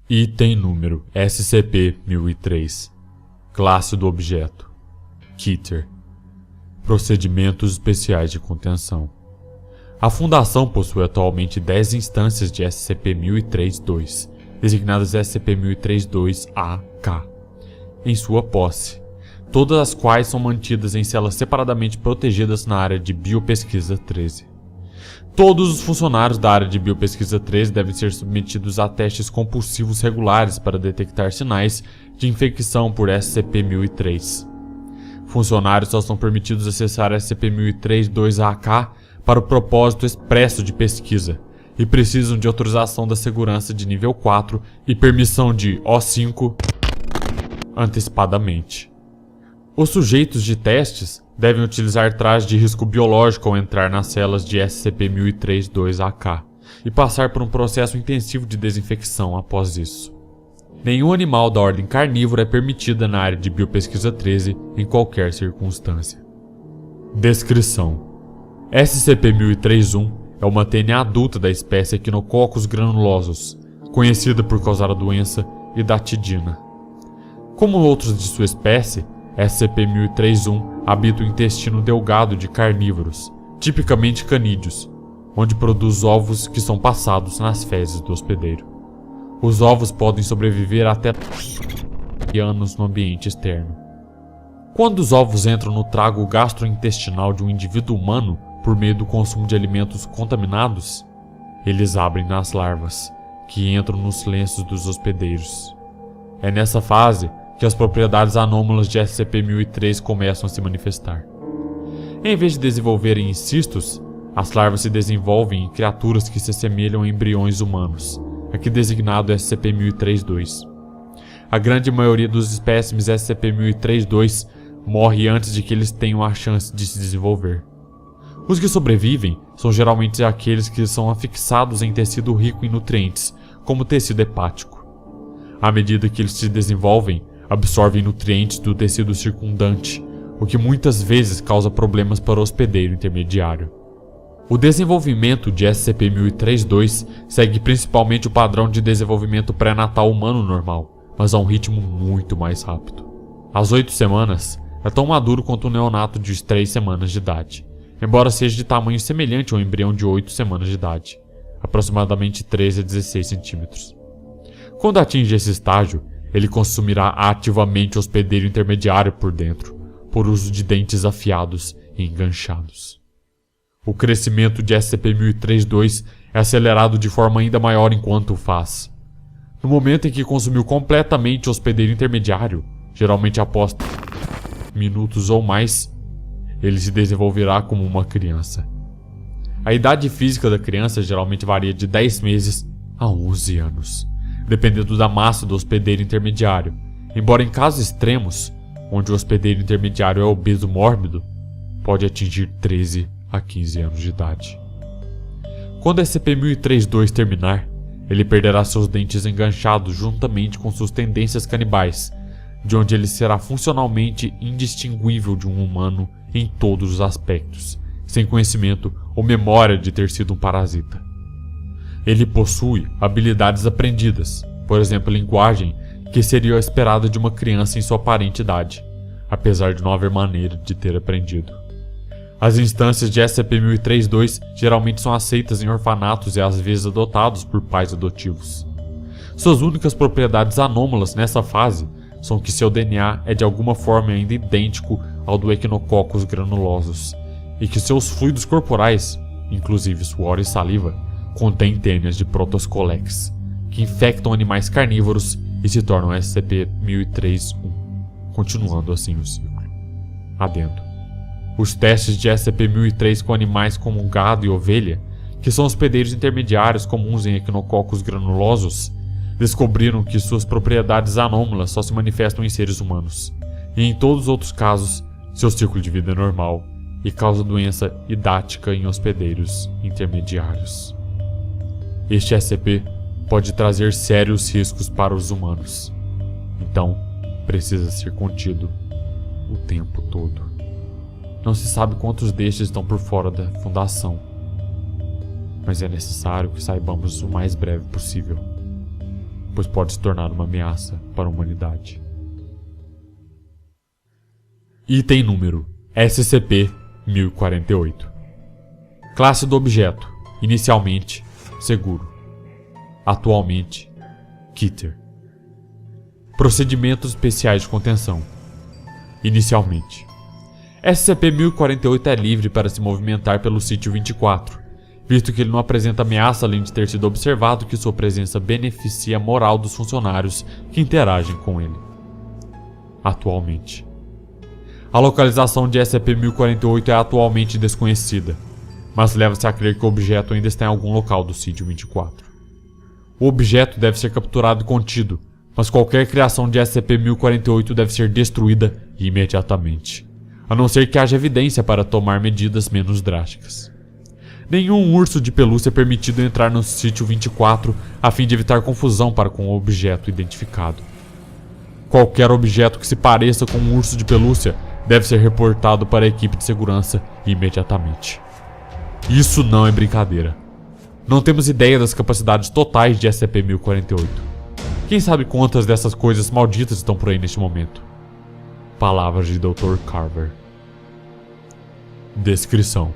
Item número SCP-1003. Classe do objeto: Keter. Procedimentos especiais de contenção. A Fundação possui atualmente 10 instâncias de SCP-1003-2, designadas SCP-1003-2-AK, em sua posse, todas as quais são mantidas em celas separadamente protegidas na área de Biopesquisa 13. Todos os funcionários da área de Biopesquisa 13 devem ser submetidos a testes compulsivos regulares para detectar sinais de infecção por SCP-1003. Funcionários só são permitidos acessar SCP-1003-2-AK para o propósito expresso de pesquisa e precisam de autorização da segurança de nível 4 e permissão de O5 antecipadamente. Os sujeitos de testes devem utilizar traje de risco biológico ao entrar nas celas de SCP-1003-2-AK e passar por um processo intensivo de desinfecção após isso. Nenhum animal da ordem carnívora é permitida na área de Biopesquisa 13 em qualquer circunstância. Descrição: SCP-1003-1 é uma tênia adulta da espécie Echinococcus granulosus, conhecida por causar a doença hidatidina. Como outros de sua espécie, SCP-1003-1 habita o intestino delgado de carnívoros, tipicamente canídeos, onde produz ovos que são passados nas fezes do hospedeiro. Os ovos podem sobreviver até anos no ambiente externo. Quando os ovos entram no trago gastrointestinal de um indivíduo humano por meio do consumo de alimentos contaminados, eles abrem nas larvas, que entram nos lenços dos hospedeiros. É nessa fase que as propriedades anômalas de SCP-1003 começam a se manifestar. Em vez de desenvolverem em cistos, as larvas se desenvolvem em criaturas que se assemelham a embriões humanos, aqui designado SCP-1003-2. A grande maioria dos espécimes SCP-1003-2 morre antes de que eles tenham a chance de se desenvolver. Os que sobrevivem são geralmente aqueles que são afixados em tecido rico em nutrientes, como tecido hepático. À medida que eles se desenvolvem, absorvem nutrientes do tecido circundante, o que muitas vezes causa problemas para o hospedeiro intermediário. O desenvolvimento de SCP-1003-2 segue principalmente o padrão de desenvolvimento pré-natal humano normal, mas a um ritmo muito mais rápido. Às 8 semanas, é tão maduro quanto um neonato de 3 semanas de idade, embora seja de tamanho semelhante a um embrião de 8 semanas de idade, aproximadamente 13 a 16 centímetros. Quando atinge esse estágio, ele consumirá ativamente o hospedeiro intermediário por dentro, por uso de dentes afiados e enganchados. O crescimento de SCP-1003-2 é acelerado de forma ainda maior enquanto o faz. No momento em que consumiu completamente o hospedeiro intermediário, geralmente após minutos ou mais, ele se desenvolverá como uma criança. A idade física da criança geralmente varia de 10 meses a 11 anos, dependendo da massa do hospedeiro intermediário, embora em casos extremos, onde o hospedeiro intermediário é obeso mórbido, pode atingir 13 a 15 anos de idade. Quando SCP-1003-2 terminar, ele perderá seus dentes enganchados juntamente com suas tendências canibais, de onde ele será funcionalmente indistinguível de um humano em todos os aspectos, sem conhecimento ou memória de ter sido um parasita. Ele possui habilidades aprendidas, por exemplo, linguagem, que seria esperada de uma criança em sua aparente idade, apesar de não haver maneira de ter aprendido. As instâncias de SCP-1003-2 geralmente são aceitas em orfanatos e às vezes adotados por pais adotivos. Suas únicas propriedades anômalas nessa fase são que seu DNA é de alguma forma ainda idêntico ao do Echinococcus granulosus e que seus fluidos corporais, inclusive suor e saliva, contêm tênias de Protoscolex, que infectam animais carnívoros e se tornam SCP-1003-1, continuando assim o ciclo. Adendo: os testes de SCP-1003 com animais como gado e ovelha, que são hospedeiros intermediários comuns em Echinococcus granulosus, descobriram que suas propriedades anômalas só se manifestam em seres humanos, e em todos os outros casos, seu ciclo de vida é normal e causa doença hidática em hospedeiros intermediários. Este SCP pode trazer sérios riscos para os humanos, então precisa ser contido o tempo todo. Não se sabe quantos destes estão por fora da Fundação, mas é necessário que saibamos o mais breve possível. pois pode se tornar uma ameaça para a humanidade. Item número SCP-1048. Classe do objeto: inicialmente seguro, atualmente Keter. Procedimentos especiais de contenção: inicialmente, SCP-1048 é livre para se movimentar pelo sítio 24, visto que ele não apresenta ameaça além de ter sido observado que sua presença beneficia a moral dos funcionários que interagem com ele. Atualmente, a localização de SCP-1048 é atualmente desconhecida, mas leva-se a crer que o objeto ainda está em algum local do sítio 24. O objeto deve ser capturado e contido, mas qualquer criação de SCP-1048 deve ser destruída imediatamente, a não ser que haja evidência para tomar medidas menos drásticas. Nenhum urso de pelúcia é permitido entrar no sítio 24 a fim de evitar confusão para com o objeto identificado. Qualquer objeto que se pareça com um urso de pelúcia deve ser reportado para a equipe de segurança imediatamente. Isso não é brincadeira. Não temos ideia das capacidades totais de SCP-1048. Quem sabe quantas dessas coisas malditas estão por aí neste momento? Palavras de Dr. Carver. Descrição: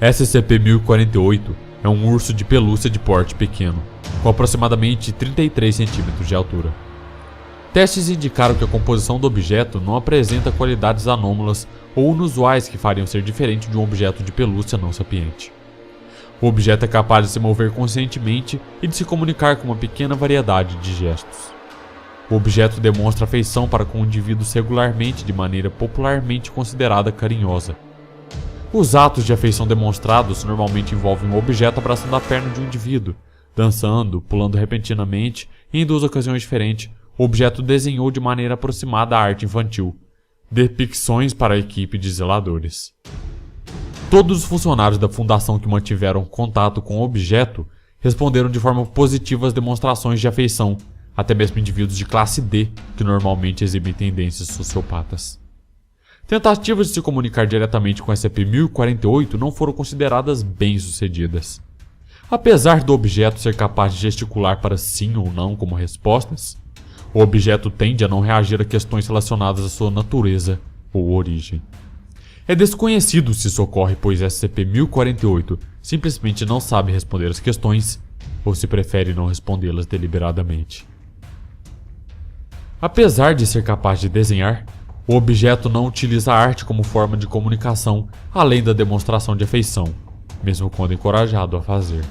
SCP-1048 é um urso de pelúcia de porte pequeno, com aproximadamente 33 centímetros de altura. Testes indicaram que a composição do objeto não apresenta qualidades anômalas ou inusuais que fariam ser diferente de um objeto de pelúcia não sapiente. O objeto é capaz de se mover conscientemente e de se comunicar com uma pequena variedade de gestos. O objeto demonstra afeição para com indivíduos regularmente de maneira popularmente considerada carinhosa. Os atos de afeição demonstrados normalmente envolvem um objeto abraçando a perna de um indivíduo, dançando, pulando repentinamente e, em duas ocasiões diferentes, o objeto desenhou de maneira aproximada a arte infantil, depicções para a equipe de zeladores. Todos os funcionários da fundação que mantiveram contato com o objeto responderam de forma positiva às demonstrações de afeição, até mesmo indivíduos de classe D, que normalmente exibem tendências sociopatas. Tentativas de se comunicar diretamente com SCP-1048 não foram consideradas bem-sucedidas. Apesar do objeto ser capaz de gesticular para sim ou não como respostas, o objeto tende a não reagir a questões relacionadas à sua natureza ou origem. É desconhecido se isso ocorre, pois SCP-1048 simplesmente não sabe responder as questões ou se prefere não respondê-las deliberadamente. Apesar de ser capaz de desenhar, o objeto não utiliza a arte como forma de comunicação além da demonstração de afeição, mesmo quando encorajado a fazer.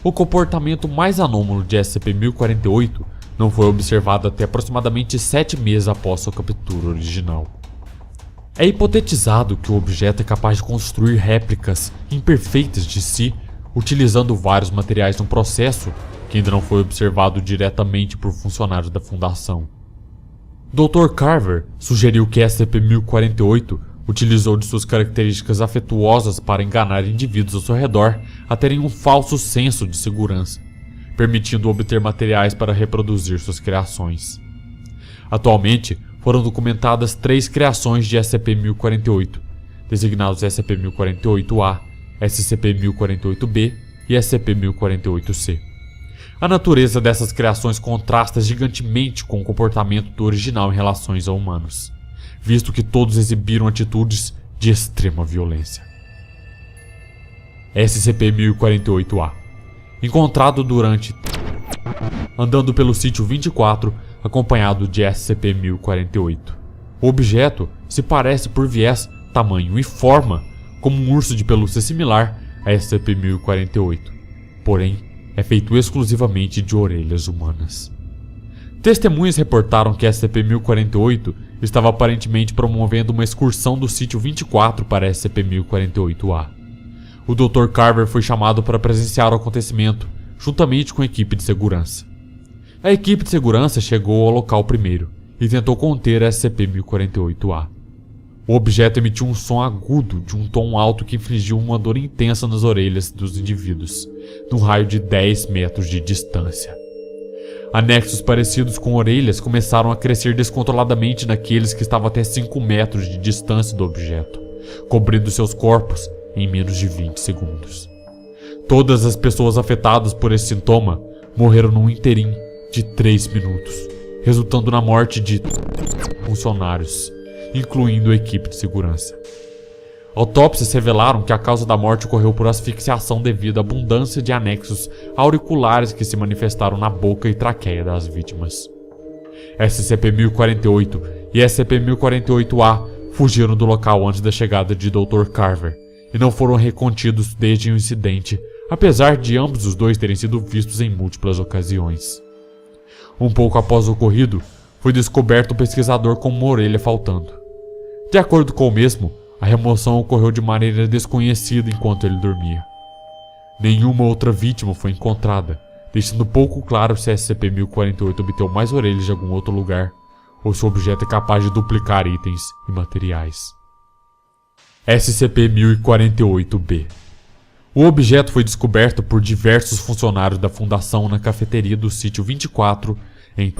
O comportamento mais anômalo de SCP-1048 não foi observado até aproximadamente 7 meses após sua captura original. É hipotetizado que o objeto é capaz de construir réplicas imperfeitas de si, utilizando vários materiais num processo que ainda não foi observado diretamente por funcionários da Fundação. Dr. Carver sugeriu que SCP-1048 utilizou de suas características afetuosas para enganar indivíduos ao seu redor a terem um falso senso de segurança, permitindo obter materiais para reproduzir suas criações. Atualmente, foram documentadas 3 criações de SCP-1048, designados SCP-1048-A, SCP-1048-B e SCP-1048-C. A natureza dessas criações contrasta gigantemente com o comportamento do original em relações a humanos, visto que todos exibiram atitudes de extrema violência. SCP-1048-A. Encontrado durante andando pelo sítio 24, acompanhado de SCP-1048. O objeto se parece por viés, tamanho e forma como um urso de pelúcia similar a SCP-1048, porém é feito exclusivamente de orelhas humanas. Testemunhas reportaram que SCP-1048 estava aparentemente promovendo uma excursão do sítio 24 para SCP-1048-A. O Dr. Carver foi chamado para presenciar o acontecimento, juntamente com a equipe de segurança. A equipe de segurança chegou ao local primeiro e tentou conter SCP-1048-A. O objeto emitiu um som agudo de um tom alto que infligiu uma dor intensa nas orelhas dos indivíduos, num raio de 10 metros de distância. Anexos parecidos com orelhas começaram a crescer descontroladamente naqueles que estavam até 5 metros de distância do objeto, cobrindo seus corpos em menos de 20 segundos. Todas as pessoas afetadas por esse sintoma morreram num interim de 3 minutos, resultando na morte de funcionários, incluindo a equipe de segurança. Autópsias revelaram que a causa da morte ocorreu por asfixiação devido à abundância de anexos auriculares que se manifestaram na boca e traqueia das vítimas. SCP-1048 e SCP-1048-A fugiram do local antes da chegada de Dr. Carver e não foram recontidos desde o incidente, apesar de ambos os dois terem sido vistos em múltiplas ocasiões. Um pouco após o ocorrido, foi descoberto o pesquisador com uma orelha faltando. De acordo com o mesmo, a remoção ocorreu de maneira desconhecida enquanto ele dormia. Nenhuma outra vítima foi encontrada, deixando pouco claro se a SCP-1048 obteve mais orelhas de algum outro lugar, ou se o objeto é capaz de duplicar itens e materiais. SCP-1048-B. O objeto foi descoberto por diversos funcionários da Fundação na cafeteria do Sítio 24, em...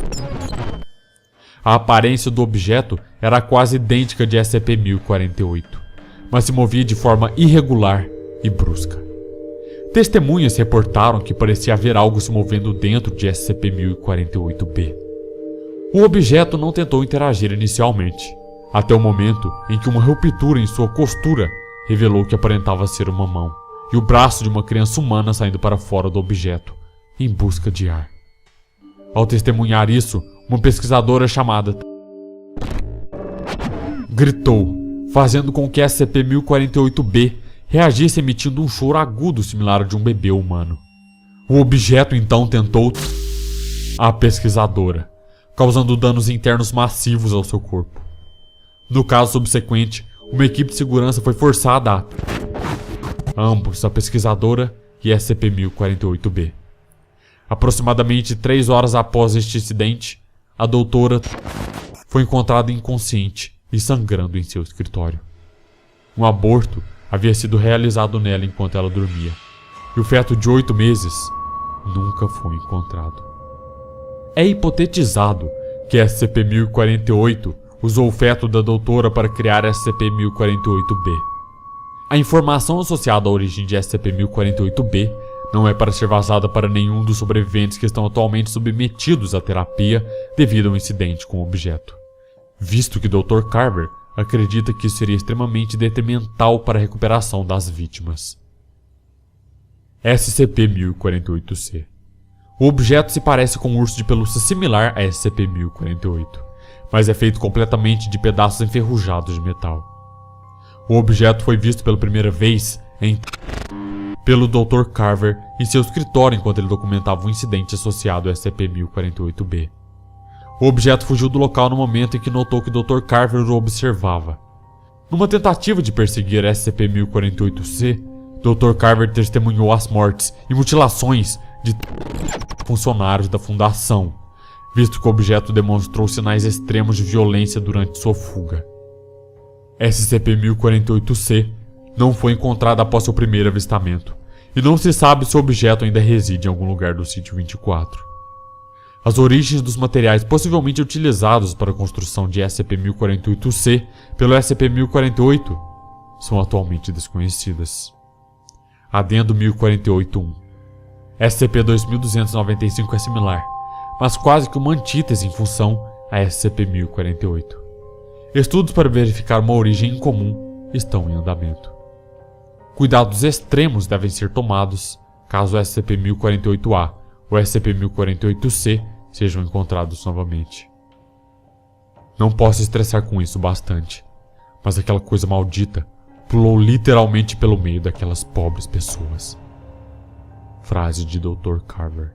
A aparência do objeto era quase idêntica de SCP-1048, mas se movia de forma irregular e brusca. Testemunhas reportaram que parecia haver algo se movendo dentro de SCP-1048-B. O objeto não tentou interagir inicialmente, até o momento em que uma ruptura em sua costura revelou que aparentava ser uma mão e o braço de uma criança humana saindo para fora do objeto, em busca de ar. Ao testemunhar isso, uma pesquisadora chamada gritou, fazendo com que SCP-1048-B reagisse emitindo um choro agudo similar ao de um bebê humano. O objeto então tentou a pesquisadora, causando danos internos massivos ao seu corpo. No caso subsequente, uma equipe de segurança foi forçada a ambos, a pesquisadora e SCP-1048-B. Aproximadamente 3 horas após este incidente, a doutora foi encontrada inconsciente e sangrando em seu escritório. Um aborto havia sido realizado nela enquanto ela dormia, e o feto de 8 meses nunca foi encontrado. É hipotetizado que SCP-1048 usou o feto da doutora para criar SCP-1048-B. A informação associada à origem de SCP-1048-B não é para ser vazada para nenhum dos sobreviventes que estão atualmente submetidos à terapia devido ao incidente com o objeto, visto que Dr. Carver acredita que isso seria extremamente detrimental para a recuperação das vítimas. SCP-1048-C. O objeto se parece com um urso de pelúcia similar a SCP-1048, mas é feito completamente de pedaços enferrujados de metal. O objeto foi visto pela primeira vez pelo Dr. Carver em seu escritório enquanto ele documentava um incidente associado ao SCP-1048-B. O objeto fugiu do local no momento em que notou que Dr. Carver o observava. Numa tentativa de perseguir SCP-1048-C, Dr. Carver testemunhou as mortes e mutilações de funcionários da Fundação, visto que o objeto demonstrou sinais extremos de violência durante sua fuga. SCP-1048-C não foi encontrado após seu primeiro avistamento, e não se sabe se o objeto ainda reside em algum lugar do Sítio 24. As origens dos materiais possivelmente utilizados para a construção de SCP-1048-C pelo SCP-1048 são atualmente desconhecidas. Adendo 1048-1. SCP-2295 é similar, mas quase que uma antítese em função a SCP-1048. Estudos para verificar uma origem incomum estão em andamento. Cuidados extremos devem ser tomados caso o SCP-1048-A ou SCP-1048-C sejam encontrados novamente. Não posso estressar com isso bastante, mas aquela coisa maldita pulou literalmente pelo meio daquelas pobres pessoas. Frase de Dr. Carver.